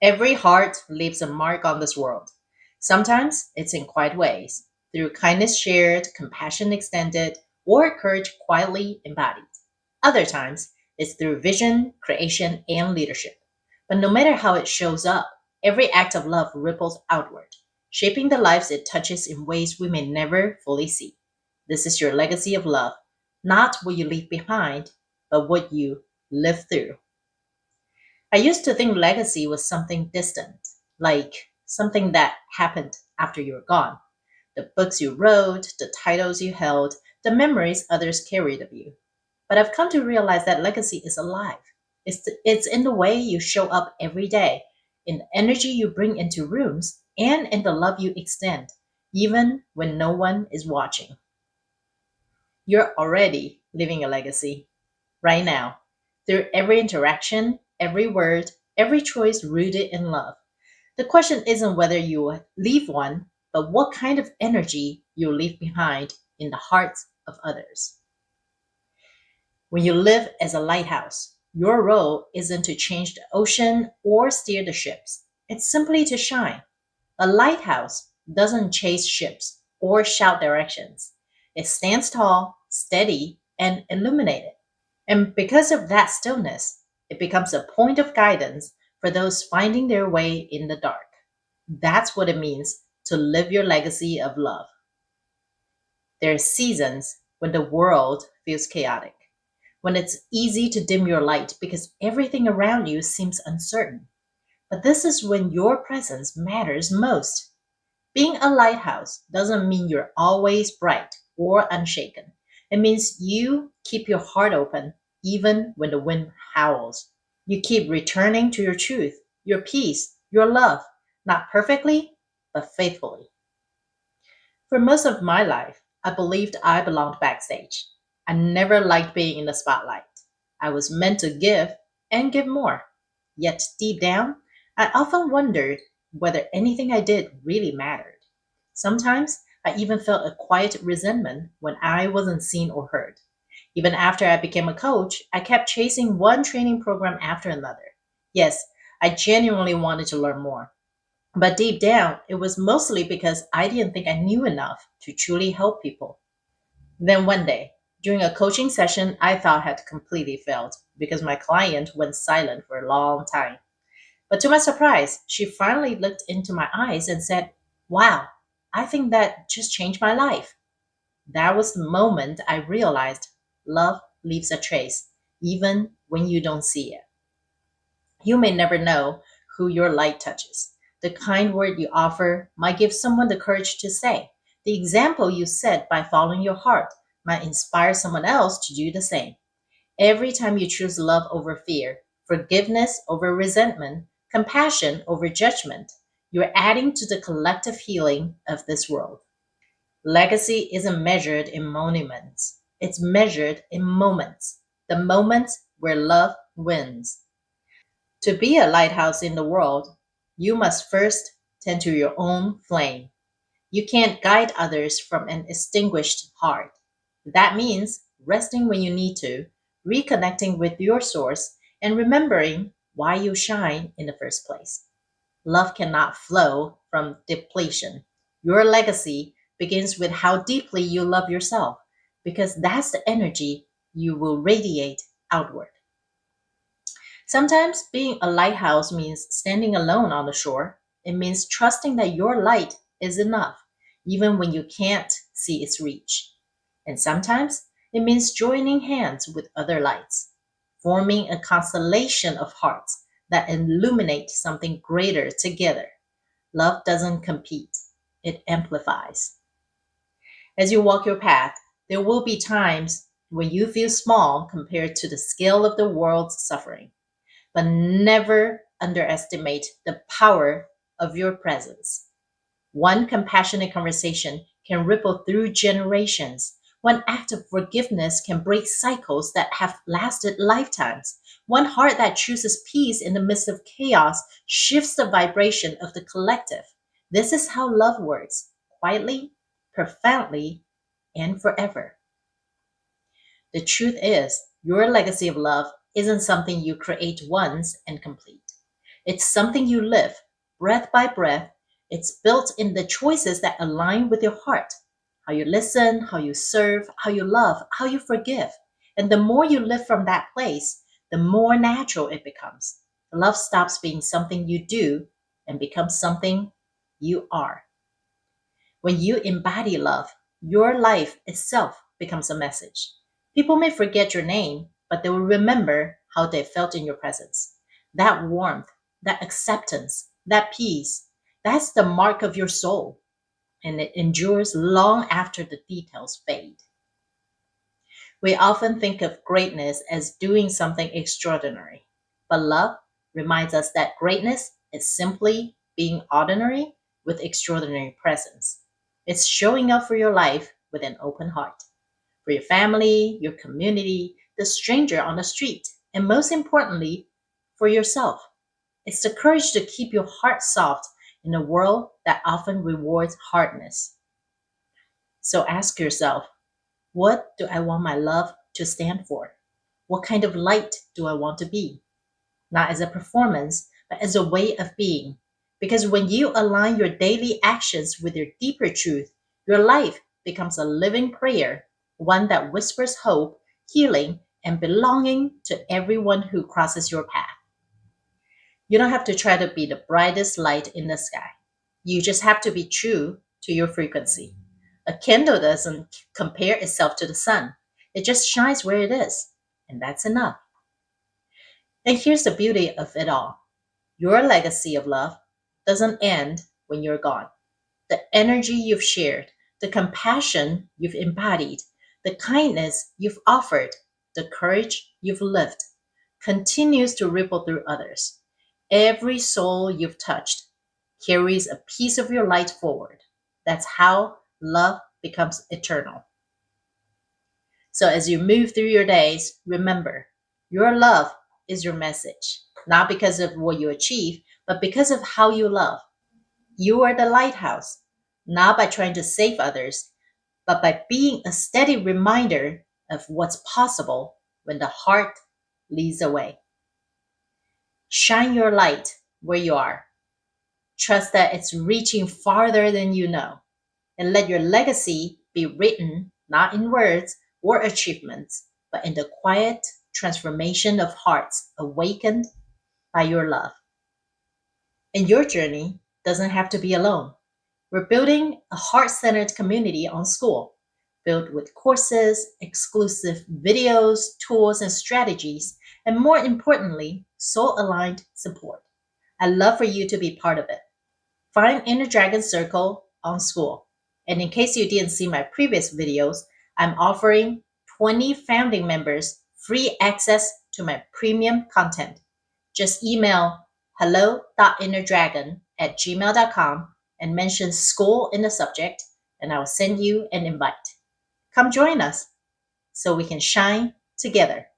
Every heart leaves a mark on this world. Sometimes it's in quiet ways, through kindness shared, compassion extended, or courage quietly embodied. Other times, it's through vision, creation, and leadership. But no matter how it shows up, every act of love ripples outward, shaping the lives it touches in ways we may never fully see. This is your legacy of love, not what you leave behind, but what you live through. I used to think legacy was something distant, like something that happened after you were gone. The books you wrote, the titles you held, the memories others carried of you. But I've come to realize that legacy is alive. It's in the way you show up every day, in the energy you bring into rooms, and in the love you extend, even when no one is watching. You're already living a legacy right now through every interaction, every word, every choice rooted in love. The question isn't whether you leave one, but what kind of energy you leave behind in the hearts of others. When you live as a lighthouse, your role isn't to change the ocean or steer the ships. It's simply to shine. A lighthouse doesn't chase ships or shout directions. It stands tall, steady, and illuminated. And because of that stillness, it becomes a point of guidance for those finding their way in the dark. That's what it means to live your legacy of love. There are seasons when the world feels chaotic, when it's easy to dim your light because everything around you seems uncertain. But this is when your presence matters most. Being a lighthouse doesn't mean you're always bright or unshaken. It means you keep your heart open even when the wind howls. You keep returning to your truth, your peace, your love, not perfectly, but faithfully. For most of my life, I believed I belonged backstage. I never liked being in the spotlight. I was meant to give and give more. Yet deep down, I often wondered whether anything I did really mattered. Sometimes I even felt a quiet resentment when I wasn't seen or heard. Even after I became a coach, I kept chasing one training program after another. Yes, I genuinely wanted to learn more. But deep down, it was mostly because I didn't think I knew enough to truly help people. Then one day, during a coaching session I thought had completely failed because my client went silent for a long time. But to my surprise, she finally looked into my eyes and said, "Wow, I think that just changed my life." That was the moment I realized love leaves a trace, even when you don't see it. You may never know who your light touches. The kind word you offer might give someone the courage to say. The example you set by following your heart might inspire someone else to do the same. Every time you choose love over fear, forgiveness over resentment, compassion over judgment, you're adding to the collective healing of this world. Legacy isn't measured in monuments, it's measured in moments. The moments where love wins. To be a lighthouse in the world, you must first tend to your own flame. You can't guide others from an extinguished heart. That means resting when you need to, reconnecting with your source, and remembering why you shine in the first place. Love cannot flow from depletion. Your legacy begins with how deeply you love yourself, because that's the energy you will radiate outward. Sometimes being a lighthouse means standing alone on the shore. It means trusting that your light is enough, even when you can't see its reach. And sometimes it means joining hands with other lights, forming a constellation of hearts that illuminate something greater together. Love doesn't compete, it amplifies. As you walk your path, there will be times when you feel small compared to the scale of the world's suffering, but never underestimate the power of your presence. One compassionate conversation can ripple through generations. One act of forgiveness can break cycles that have lasted lifetimes. One heart that chooses peace in the midst of chaos shifts the vibration of the collective. This is how love works quietly, profoundly, and forever. The truth is, your legacy of love isn't something you create once and complete. It's something you live, breath by breath. It's built in the choices that align with your heart. How you listen, how you serve, how you love, how you forgive. And the more you live from that place, the more natural it becomes. Love stops being something you do and becomes something you are. When you embody love, your life itself becomes a message. People may forget your name, but they will remember how they felt in your presence. That warmth, that acceptance, that peace, that's the mark of your soul, and it endures long after the details fade. We often think of greatness as doing something extraordinary, but love reminds us that greatness is simply being ordinary with extraordinary presence. It's showing up for your life with an open heart, for your family, your community, the stranger on the street, and most importantly, for yourself. It's the courage to keep your heart soft in a world that often rewards hardness. So ask yourself, what do I want my love to stand for? What kind of light do I want to be? Not as a performance, but as a way of being. Because when you align your daily actions with your deeper truth, your life becomes a living prayer, one that whispers hope, healing, and belonging to everyone who crosses your path. You don't have to try to be the brightest light in the sky. You just have to be true to your frequency. A candle doesn't compare itself to the sun, it just shines where it is, and that's enough. And here's the beauty of it all: your legacy of love doesn't end when you're gone. The energy you've shared, the compassion you've embodied, the kindness you've offered, the courage you've lived continues to ripple through others. Every soul you've touched carries a piece of your light forward. That's how love becomes eternal. So as you move through your days, remember your love is your message, not because of what you achieve, but because of how you love. You are the lighthouse, not by trying to save others, but by being a steady reminder of what's possible when the heart leads away. Shine your light where you are. Trust that it's reaching farther than you know. And let your legacy be written not in words or achievements, but in the quiet transformation of hearts awakened by your love. And your journey doesn't have to be alone. We're building a heart centered community on school, built with courses, exclusive videos, tools, and strategies, and more importantly, soul aligned support. I'd love for you to be part of it. Find Inner Dragon Circle on School. And in case you didn't see my previous videos, I'm offering 20 founding members free access to my premium content. Just email hello.innerdragon@gmail.com and mention school in the subject, and I will send you an invite. Come join us so we can shine together.